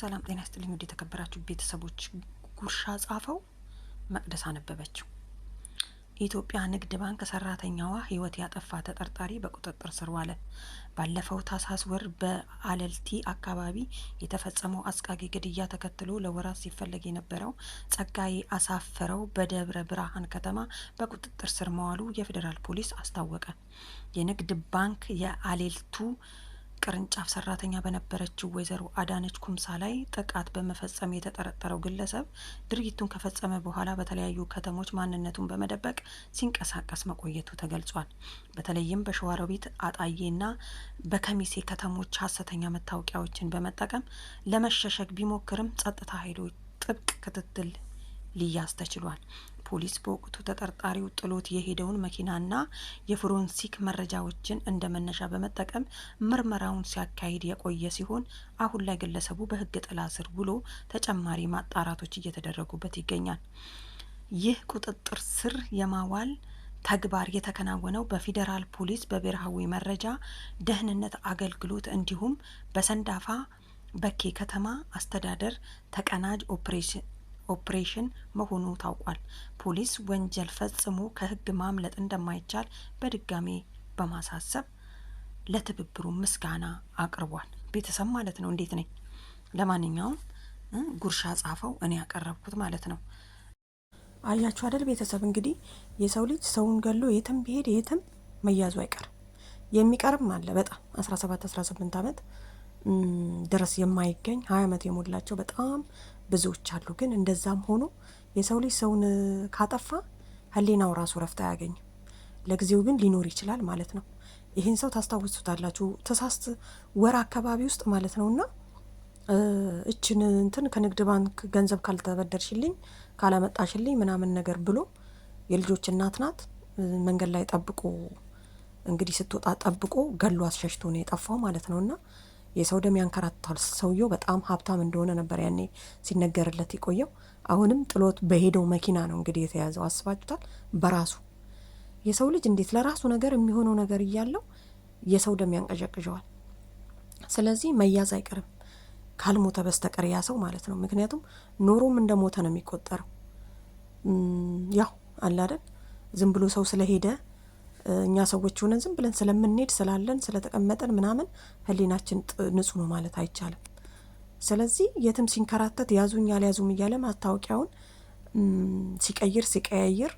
ሰላም ጤና ይስጥልኝ ወደ ተከበራችሁ ቤተሰቦች። ጉርሻ ጻፈው መቅደስ አነበበችው። የኢትዮጵያ ንግድ ባንክ ሰራተኛዋ ህይወት ያጠፋ ተጠርጣሪ በቁጥጥር ስር ዋለ። ባለፈው ታህሳስ ወር በአለልቲ አካባቢ የተፈጸመው አስቃቂ ግድያ ተከትሎ ለወራት ሲፈለግ የነበረው ጸጋዬ አሳፈረው በደብረ ብርሃን ከተማ በቁጥጥር ስር መዋሉ የፌዴራል ፖሊስ አስታወቀ። የንግድ ባንክ የአሌልቱ ቅርንጫፍ ሰራተኛ በነበረችው ወይዘሮ አዳነች ኩምሳ ላይ ጥቃት በመፈጸም የተጠረጠረው ግለሰብ ድርጊቱን ከፈጸመ በኋላ በተለያዩ ከተሞች ማንነቱን በመደበቅ ሲንቀሳቀስ መቆየቱ ተገልጿል። በተለይም በሸዋሮቢት አጣዬና በከሚሴ ከተሞች ሀሰተኛ መታወቂያዎችን በመጠቀም ለመሸሸግ ቢሞክርም ጸጥታ ኃይሎች ጥብቅ ክትትል ሊያዝ ተችሏል። ፖሊስ በወቅቱ ተጠርጣሪው ጥሎት የሄደውን መኪናና የፎረንሲክ መረጃዎችን እንደ መነሻ በመጠቀም ምርመራውን ሲያካሂድ የቆየ ሲሆን አሁን ላይ ግለሰቡ በሕግ ጥላ ስር ውሎ ተጨማሪ ማጣራቶች እየተደረጉበት ይገኛል። ይህ ቁጥጥር ስር የማዋል ተግባር የተከናወነው በፌዴራል ፖሊስ በብሔራዊ መረጃ ደህንነት አገልግሎት እንዲሁም በሰንዳፋ በኬ ከተማ አስተዳደር ተቀናጅ ኦፕሬሽን መሆኑ ታውቋል። ፖሊስ ወንጀል ፈጽሞ ከህግ ማምለጥ እንደማይቻል በድጋሜ በማሳሰብ ለትብብሩ ምስጋና አቅርቧል። ቤተሰብ ማለት ነው። እንዴት ነኝ? ለማንኛውም ጉርሻ ጻፈው እኔ ያቀረብኩት ማለት ነው። አያችሁ አይደል ቤተሰብ? እንግዲህ የሰው ልጅ ሰውን ገሎ የትም ቢሄድ የትም መያዙ አይቀርም። የሚቀርም አለ በጣም 17 18 ዓመት ድረስ የማይገኝ 20 ዓመት የሞላቸው በጣም ብዙዎች አሉ። ግን እንደዛም ሆኖ የሰው ልጅ ሰውን ካጠፋ ህሊናው ራሱ ረፍት አያገኝም። ለጊዜው ግን ሊኖር ይችላል ማለት ነው። ይህን ሰው ታስታውሱታላችሁ። ተሳስት ወር አካባቢ ውስጥ ማለት ነውና እችን እንትን ከንግድ ባንክ ገንዘብ ካልተበደርሽልኝ ካላመጣሽልኝ ምናምን ነገር ብሎ የልጆች እናት ናት መንገድ ላይ ጠብቆ እንግዲህ ስትወጣ ጠብቆ ገሎ አስሸሽቶ ነው የጠፋው ማለት ነውና የሰው ደም ያንከራታል። ሰውየው በጣም ሀብታም እንደሆነ ነበር ያኔ ሲነገርለት የቆየው። አሁንም ጥሎት በሄደው መኪና ነው እንግዲህ የተያዘው። አስባችሁታል? በራሱ የሰው ልጅ እንዴት ለራሱ ነገር የሚሆነው ነገር እያለው የሰው ደም ያንቀዠቅዠዋል። ስለዚህ መያዝ አይቀርም ካልሞተ በስተቀር ያ ሰው ማለት ነው። ምክንያቱም ኖሮም እንደሞተ ነው የሚቆጠረው። ያው አለ አይደል ዝም ብሎ ሰው ስለሄደ እኛ ሰዎች ሆነን ዝም ብለን ስለምንሄድ ስላለን ስለተቀመጠን ምናምን ህሊናችን ንጹህ ነው ማለት አይቻልም። ስለዚህ የትም ሲንከራተት ያዙኝ ያልያዙም እያለ ማስታወቂያውን ሲቀያይር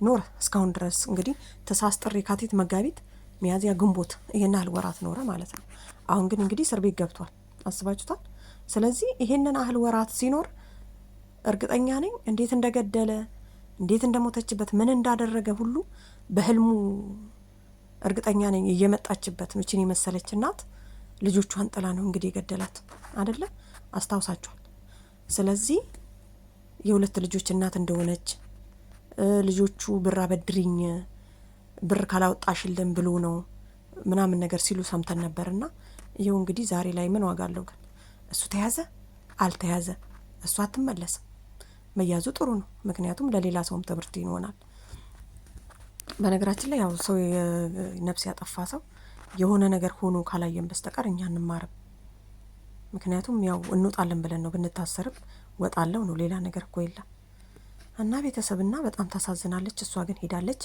ኖረ እስካሁን ድረስ። እንግዲህ ታህሳስ፣ ጥር፣ የካቲት፣ መጋቢት፣ ሚያዝያ፣ ግንቦት ይሄን ያህል ወራት ኖረ ማለት ነው። አሁን ግን እንግዲህ እስር ቤት ገብቷል። አስባችሁታል? ስለዚህ ይሄንን ያህል ወራት ሲኖር እርግጠኛ ነኝ እንዴት እንደገደለ እንዴት እንደሞተችበት ምን እንዳደረገ ሁሉ በህልሙ እርግጠኛ ነኝ እየመጣችበት ምችን የመሰለች እናት ልጆቿን ጥላ ነው እንግዲህ የገደላት አይደለ? አስታውሳችኋል። ስለዚህ የሁለት ልጆች እናት እንደሆነች ልጆቹ ብር አበድሪኝ ብር ካላወጣሽልን ብሎ ነው ምናምን ነገር ሲሉ ሰምተን ነበርና ይሄው እንግዲህ ዛሬ ላይ ምን ዋጋ አለው? ግን እሱ ተያዘ አልተያዘ እሱ አትመለስም። መያዙ ጥሩ ነው። ምክንያቱም ለሌላ ሰውም ትምህርት ይሆናል። በነገራችን ላይ ያው ሰው ነፍስ ያጠፋ ሰው የሆነ ነገር ሆኖ ካላየን በስተቀር እኛ እንማርም። ምክንያቱም ያው እንወጣለን ብለን ነው ብንታሰርም ወጣለው ነው ሌላ ነገር እኮ የለም። እና ቤተሰብና በጣም ታሳዝናለች። እሷ ግን ሄዳለች።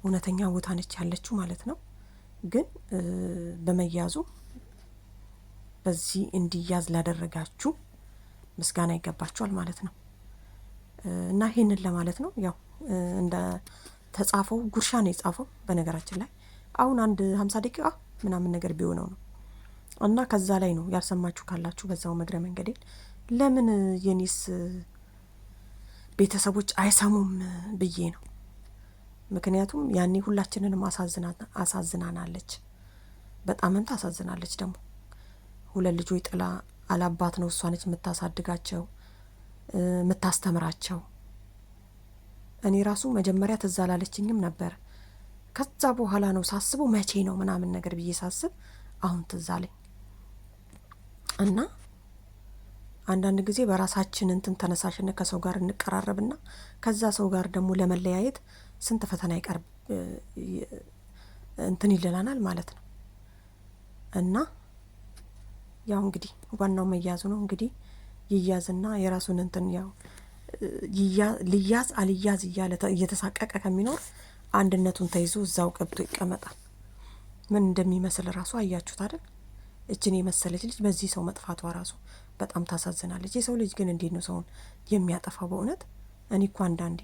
እውነተኛ ቦታ ነች ያለችው ማለት ነው። ግን በመያዙ በዚህ እንዲያዝ ላደረጋችሁ ምስጋና ይገባችኋል ማለት ነው። እና ይሄንን ለማለት ነው። ያው እንደ ተጻፈው ጉርሻ ነው የጻፈው። በነገራችን ላይ አሁን አንድ 50 ደቂቃ ምናምን ነገር ቢሆነው ነው። እና ከዛ ላይ ነው ያልሰማችሁ ካላችሁ በዛው መግረ መንገዴን ለምን የኔስ ቤተሰቦች አይሰሙም ብዬ ነው። ምክንያቱም ያኔ ሁላችንንም አሳዝናናለች። በጣምም ታሳዝናለች። ደግሞ ሁለት ልጆች ጥላ አላባት ነው እሷ ነች የምታሳድጋቸው የምታስተምራቸው። እኔ ራሱ መጀመሪያ ትዝ አላለችኝም ነበር። ከዛ በኋላ ነው ሳስበው መቼ ነው ምናምን ነገር ብዬ ሳስብ አሁን ትዝ አለኝ። እና አንዳንድ ጊዜ በራሳችን እንትን ተነሳሽነት ከሰው ጋር እንቀራረብና ከዛ ሰው ጋር ደግሞ ለመለያየት ስንት ፈተና ይቀርብ እንትን ይለናል ማለት ነው። እና ያው እንግዲህ ዋናው መያዙ ነው። እንግዲህ ይያዝና የራሱን እንትን ያው ልያዝ አልያዝ እያለ እየተሳቀቀ ከሚኖር አንድነቱን ተይዞ እዛው ገብቶ ይቀመጣል። ምን እንደሚመስል ራሱ አያችሁት አይደል? እችን የመሰለች ልጅ በዚህ ሰው መጥፋቷ ራሱ በጣም ታሳዝናለች። የሰው ልጅ ግን እንዴት ነው ሰውን የሚያጠፋው? በእውነት እኔ እኮ አንዳንዴ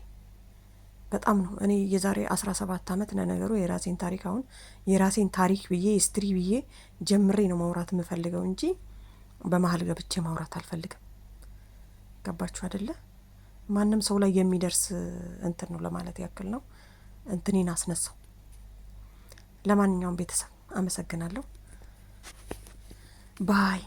በጣም ነው። እኔ የዛሬ 17 ዓመት ነገሩ የራሴን ታሪክ አሁን የራሴን ታሪክ ብዬ ሂስትሪ ብዬ ጀምሬ ነው ማውራት የምፈልገው እንጂ በመሀል ገብቼ ማውራት አልፈልግም። ገባችሁ አይደለ? ማንም ሰው ላይ የሚደርስ እንትን ነው ለማለት ያክል ነው። እንትኔን አስነሳው። ለማንኛውም ቤተሰብ አመሰግናለሁ። ባይ